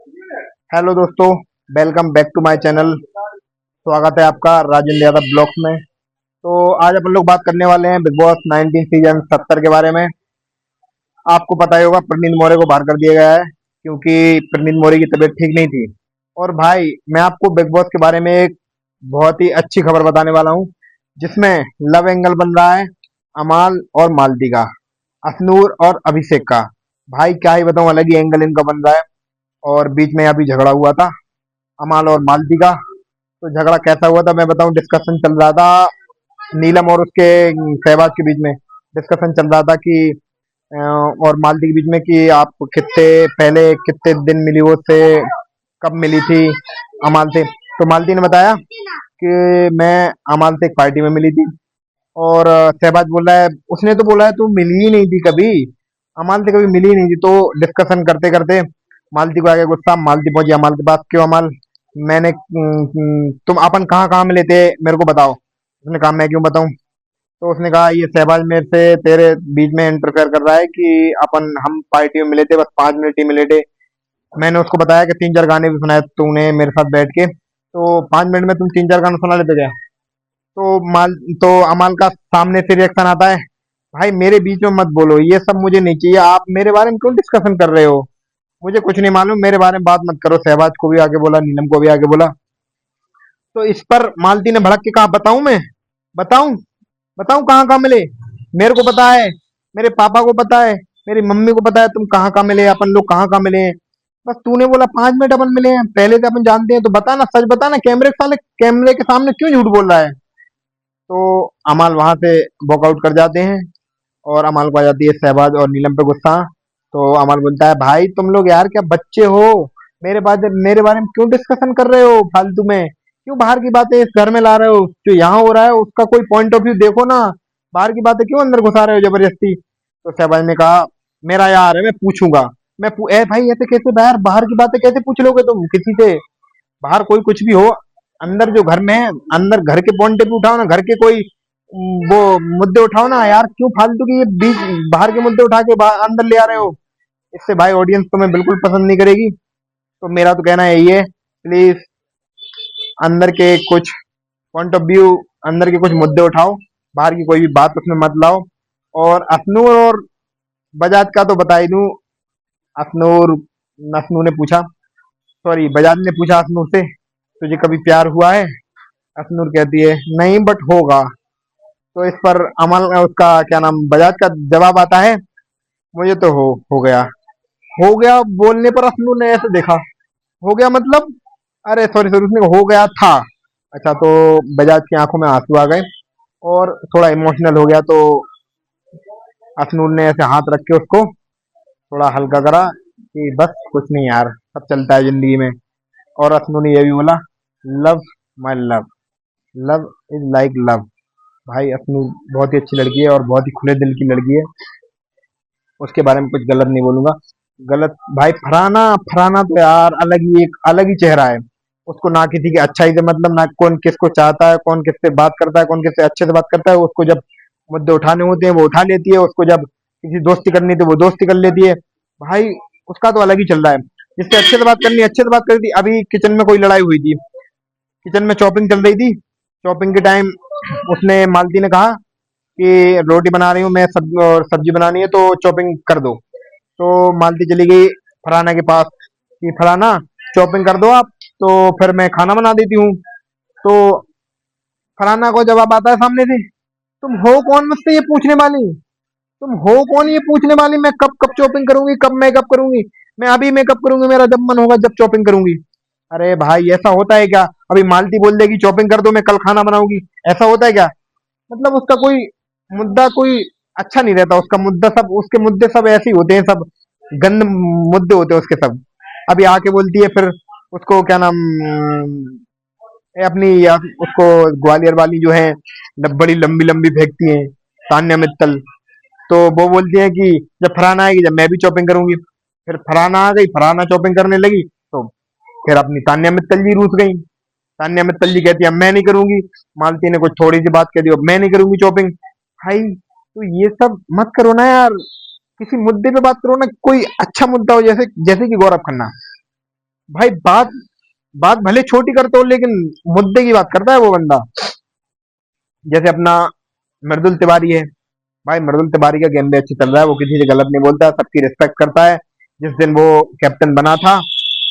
Hello दोस्तों, welcome back to my channel. स्वागत है आपका राजेंद्र यादव ब्लॉग्स में। तो आज अपन लोग बात करने वाले हैं बिग बॉस 19 सीजन 70 के बारे में। आपको पता ही होगा प्रनीत मौर्य को बाहर कर दिया गया है क्योंकि प्रनीत मौर्य की तबीयत ठीक नहीं थी। और भाई मैं आपको बिग बॉस के बारे में एक बहुत ही अच्छी खबर बताने वाला हूँ जिसमें लव एंगल बन रहा है अमाल और मालती का, अफनूर और अभिषेक का। भाई क्या ही बताऊं, अलग ही एंगल इनका बन रहा है। और बीच में अभी झगड़ा हुआ था अमाल और मालती का। तो झगड़ा कैसा हुआ था मैं बताऊं। डिस्कशन चल रहा था नीलम और उसके सहवाग के बीच में। डिस्कशन चल रहा था कि और मालती के बीच में कि आप कितने पहले कितने दिन मिली हो उससे, कब मिली थी अमाल से। तो मालती ने बताया कि मैं अमाल से एक पार्टी में मिली थी। और सहबाज बोल रहा है, उसने तो बोला है तू मिली ही नहीं थी कभी, अमाल से कभी मिली ही नहीं थी। तो डिस्कशन करते करते मालती को आ गया गुस्सा। मालती पहुंची अमाल के पास, क्यों अमाल, मैंने तुम अपन कहाँ कहाँ मिले थे मेरे को बताओ। उसने कहा मैं क्यों बताऊं। तो उसने कहा ये सहबाज मेरे से तेरे बीच में इंटरफेयर कर रहा है कि अपन हम पार्टी में मिले थे, बस 5 मिनट ही मिले थे। मैंने उसको बताया कि 3 4 गाने भी सुनाए तूने मेरे साथ बैठ के, तो 5 मिनट में तुम 3 4 गाने सुना लेते क्या। तो माल तो अमाल का सामने से रिएक्शन आता है, भाई मेरे बीच में मत बोलो, ये सब मुझे नहीं चाहिए, आप मेरे बारे में क्यों डिस्कशन कर रहे हो, मुझे कुछ नहीं मालूम, मेरे बारे में बात मत करो। सहबाज को भी आगे बोला, नीलम को भी आगे बोला। तो इस पर मालती ने भड़क के कहा, बताऊं मैं, बताऊं, बताऊं कहाँ कहाँ मिले, मेरे को पता है, मेरे पापा को पता है, मेरी मम्मी को पता है तुम कहाँ कहाँ मिले, अपन लोग कहाँ कहाँ मिले हैं। बस तूने बोला 5 मिनट अपन मिले हैं, पहले से अपन जानते हैं, तो बता ना, सच बता ना, कैमरे के साले कैमरे के सामने क्यों झूठ बोल रहा है। तो अमाल वहां से वॉकआउट कर जाते हैं और अमाल को आ जाती है शहबाज और नीलम पे गुस्सा। तो अमाल बोलता है, भाई तुम लोग यार क्या बच्चे हो, मेरे बारे में क्यों डिस्कशन कर रहे हो फालतू में, क्यों बाहर की बातें इस घर में ला रहे हो, जो यहाँ हो रहा है उसका कोई पॉइंट ऑफ व्यू देखो ना, बाहर की बातें क्यों अंदर घुसा रहे हो जबरदस्ती। तो शहबाज ने कहा, मेरा यार है, मैं पूछूंगा, ए भाई ऐसे कैसे बाहर बाहर की बातें कैसे पूछ लोगे तुम किसी से, बाहर कोई कुछ भी हो, अंदर जो घर में है, अंदर घर के पॉइंट भी उठाओ ना, घर के कोई वो मुद्दे उठाओ ना यार, क्यों फालतू की ये बीच बाहर के मुद्दे उठा के अंदर ले आ रहे हो। इससे भाई ऑडियंस तुम्हें बिल्कुल पसंद नहीं करेगी। तो मेरा तो कहना यही है, प्लीज अंदर के कुछ पॉइंट ऑफ व्यू, अंदर के कुछ मुद्दे उठाओ, बाहर की कोई भी बात उसमें मत लाओ। और अखनूर और बजाज का तो बता ही दूं। अखनूर अखनूर ने पूछा, सॉरी बजाज ने पूछा अखनूर से, तुझे कभी प्यार हुआ है। अखनूर कहती है नहीं बट होगा। तो इस पर अमल उसका क्या नाम बजाज का जवाब आता है, मुझे तो हो गया। हो गया बोलने पर अखनूर ने ऐसे देखा, हो गया मतलब, अरे सॉरी सॉरी, उसने कहा, हो गया था। अच्छा, तो बजाज की आंखों में आंसू आ गए और थोड़ा इमोशनल हो गया। तो अखनूर ने ऐसे हाथ रख के उसको थोड़ा हल्का करा कि बस कुछ नहीं यार, सब चलता है जिंदगी में। और अखनूर ने यह भी बोला, love my love, love is like love. भाई अखनूर बहुत ही अच्छी लड़की है और बहुत ही खुले दिल की लड़की है, उसके बारे में कुछ गलत नहीं बोलूंगा। गलत भाई, फरहाना, फरहाना तो यार अलग ही एक अलग ही चेहरा है। उसको ना किसी की अच्छाई से मतलब, ना कौन किसको चाहता है, कौन किससे बात करता है, कौन किससे अच्छे से बात करता है। उसको जब मुद्दे उठाने होते हैं वो उठा लेती है, उसको जब किसी दोस्ती करनी थी वो दोस्ती कर लेती है। भाई उसका तो अलग ही चल रहा है। जिससे अच्छे से बात करनी अच्छे से बात करती थी। अभी किचन में कोई लड़ाई हुई थी, किचन में चॉपिंग चल रही थी, चॉपिंग के टाइम उसने मालती ने कहा कि रोटी बना रही हूँ मैं, और सब्जी बनानी है तो चॉपिंग कर दो। तो मालती चली गई फरहाना के पास कि फरहाना चॉपिंग कर दो आप, तो फिर मैं खाना बना देती हूँ। तो फरहाना को जवाब आता है सामने से, तुम हो कौन मुझसे ये पूछने वाली, तुम हो कौन ये पूछने वाली, मैं कब कब चॉपिंग करूंगी, कब मेकअप करूंगी, मैं अभी मेकअप करूंगी, मेरा जब मन होगा जब चॉपिंग करूंगी। अरे भाई ऐसा होता है क्या, अभी मालती बोल देगी चॉपिंग कर दो मैं कल खाना बनाऊंगी, ऐसा होता है क्या। मतलब उसका कोई मुद्दा कोई अच्छा नहीं रहता, उसका मुद्दा सब, उसके मुद्दे सब ऐसे ही होते हैं, सब गंद मुद्दे होते हैं उसके सब। अभी आके बोलती है फिर उसको क्या नाम, अपनी उसको ग्वालियर वाली जो है, बड़ी लंबी लंबी फेंकती हैं, तान्या मित्तल। तो वो बोलती है कि जब फरहाना आएगी जब मैं भी चॉपिंग करूंगी। फिर फरहाना आ गई, फरहाना चॉपिंग करने लगी, तो फिर अपनी तान्या मित्तल जी रूठ गई। तान्या मित्तल जी कहती है अब मैं नहीं करूंगी। मालती ने कुछ थोड़ी सी बात कह दी, अब मैं नहीं करूंगी चॉपिंग। भाई तो ये सब मत करो ना यार, किसी मुद्दे पे बात करो ना, कोई अच्छा मुद्दा हो, जैसे जैसे कि गौरव खन्ना। भाई बात बात भले छोटी करते हो लेकिन मुद्दे की बात करता है वो बंदा। जैसे अपना मृदुल तिवारी है। भाई मृदुल तिवारी का गेम भी अच्छा चल रहा है, वो किसी से गलत नहीं बोलता, सबकी रिस्पेक्ट करता है। जिस दिन वो कैप्टन बना था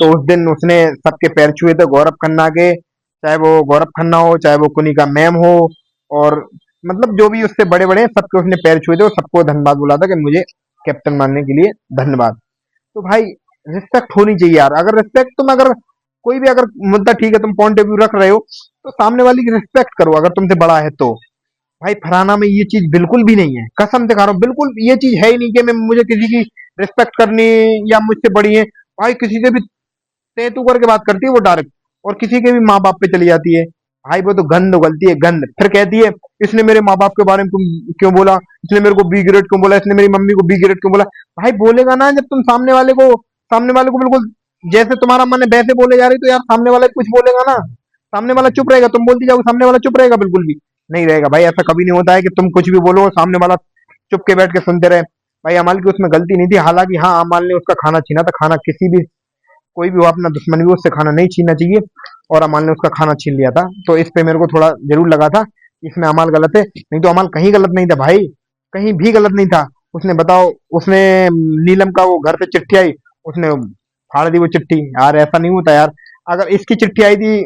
तो उस दिन उसने सबके पैर छुए थे, गौरव खन्ना के, चाहे वो गौरव खन्ना हो, चाहे वो कुनिका मैम हो, और मतलब जो भी उससे बड़े बड़े हैं सबके उसने पैर छुए थे और सबको धन्यवाद बोला था कि मुझे कैप्टन मानने के लिए धन्यवाद। तो भाई रिस्पेक्ट होनी चाहिए यार। अगर रिस्पेक्ट तुम अगर कोई भी अगर मुद्दा ठीक है तुम पॉइंट ऑफ व्यू रख रहे हो तो सामने वाली की रिस्पेक्ट करो अगर तुमसे बड़ा है तो। भाई फराना में ये चीज बिल्कुल भी नहीं है, कसम से खा रहा हूँ, बिल्कुल ये चीज है ही नहीं कि मैं मुझे किसी की रिस्पेक्ट करनी या मुझसे बड़ी है। भाई किसी से भी तय तू करके बात करती है वो डायरेक्ट, और किसी के भी माँ बाप पे चली जाती है। भाई वो तो गंद उगलती है गंद, फिर कहती है इसने मेरे माँ बाप के बारे में क्यों बोला, इसने मेरे को बी ग्रेड क्यों बोला, इसने मेरी मम्मी को बी ग्रेड क्यों बोला। भाई बोलेगा ना जब तुम सामने वाले को बिल्कुल जैसे तुम्हारा मन है वैसे बोले जा रही, तो यार सामने वाला कुछ बोलेगा ना। सामने वाला चुप रहेगा, तुम बोलती जाओ, सामने वाला चुप रहेगा, बिल्कुल भी नहीं रहेगा। भाई ऐसा कभी नहीं होता है कि तुम कुछ भी बोलो और सामने वाला चुप के बैठ के सुनते रहे। भाई अमल की उसमें गलती नहीं थी, हालांकि हाँ अमल ने उसका खाना छीना था। खाना किसी भी कोई भी हो अपना दुश्मन भी हो, उससे खाना नहीं छीनना चाहिए, और अमल ने उसका खाना छीन लिया था। तो इस पे मेरे को थोड़ा जरूर लगा था कि इसमें अमल गलत है, नहीं तो अमल कहीं गलत नहीं था भाई, कहीं भी गलत नहीं था। उसने बताओ, उसने नीलम का वो घर पे चिट्ठी आई, उसने फाड़ दी वो चिट्ठी। यार ऐसा नहीं होता यार। अगर इसकी चिट्ठी आई थी,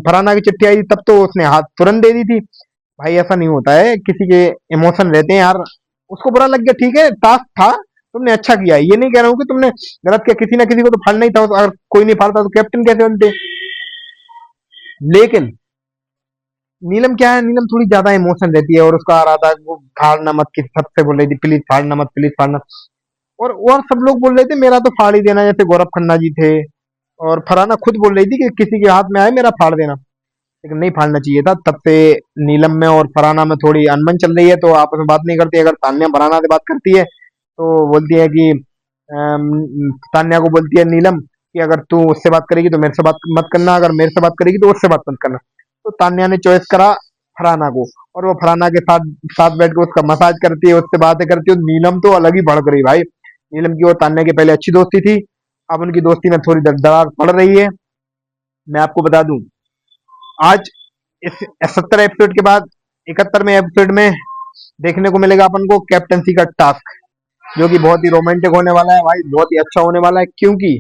फराना की चिट्ठी आई थी, तब तो उसने हाथ तुरंत दे दी थी। भाई ऐसा नहीं होता है, किसी के इमोशन रहते हैं यार। उसको बुरा लग गया, ठीक है, टास्क था, तुमने अच्छा किया, ये नहीं कह रहा हूँ कि तुमने गलत किया। किसी ना किसी को तो फाड़ना ही था, अगर कोई नहीं फाड़ता तो कैप्टन कैसे बनते। लेकिन नीलम क्या है, नीलम थोड़ी ज्यादा इमोशन रहती है, और उसका आ रहा था वो फाड़ना मत, किसी सबसे बोल रही थी प्लीज फाड़ना मत, प्लीज फाड़ना। और सब लोग बोल रहे थे मेरा तो फाड़ ही देना, जैसे गौरव खन्ना जी थे, और फरहाना खुद बोल रही थी कि किसी के हाथ में आए मेरा फाड़ देना, लेकिन नहीं फाड़ना चाहिए था। तब से नीलम में और फरहाना में थोड़ी अनबन चल रही है, तो आपस में बात नहीं करती। अगर तान्या फरहाना से बात करती है तो बोलती है कि तान्या को बोलती है नीलम कि अगर तू उससे बात करेगी तो मेरे से बात मत करना, अगर मेरे से बात करेगी तो उससे बात मत करना। तो तान्या ने चॉइस करा फरहाना को, और वो फरहाना के साथ साथ बैठ के उसका मसाज करती है, उससे बातें करती है। नीलम तो अलग ही भड़क रही भाई। नीलम की और तान्या की पहले अच्छी दोस्ती थी, अब उनकी दोस्ती में थोड़ी दरार पड़ रही है। मैं आपको बता दूं, आज इस 70 एपिसोड के बाद 71वें एपिसोड में देखने को मिलेगा अपन को कैप्टनसी का टास्क, जो कि बहुत ही रोमांटिक होने वाला है भाई, बहुत ही अच्छा होने वाला है। क्योंकि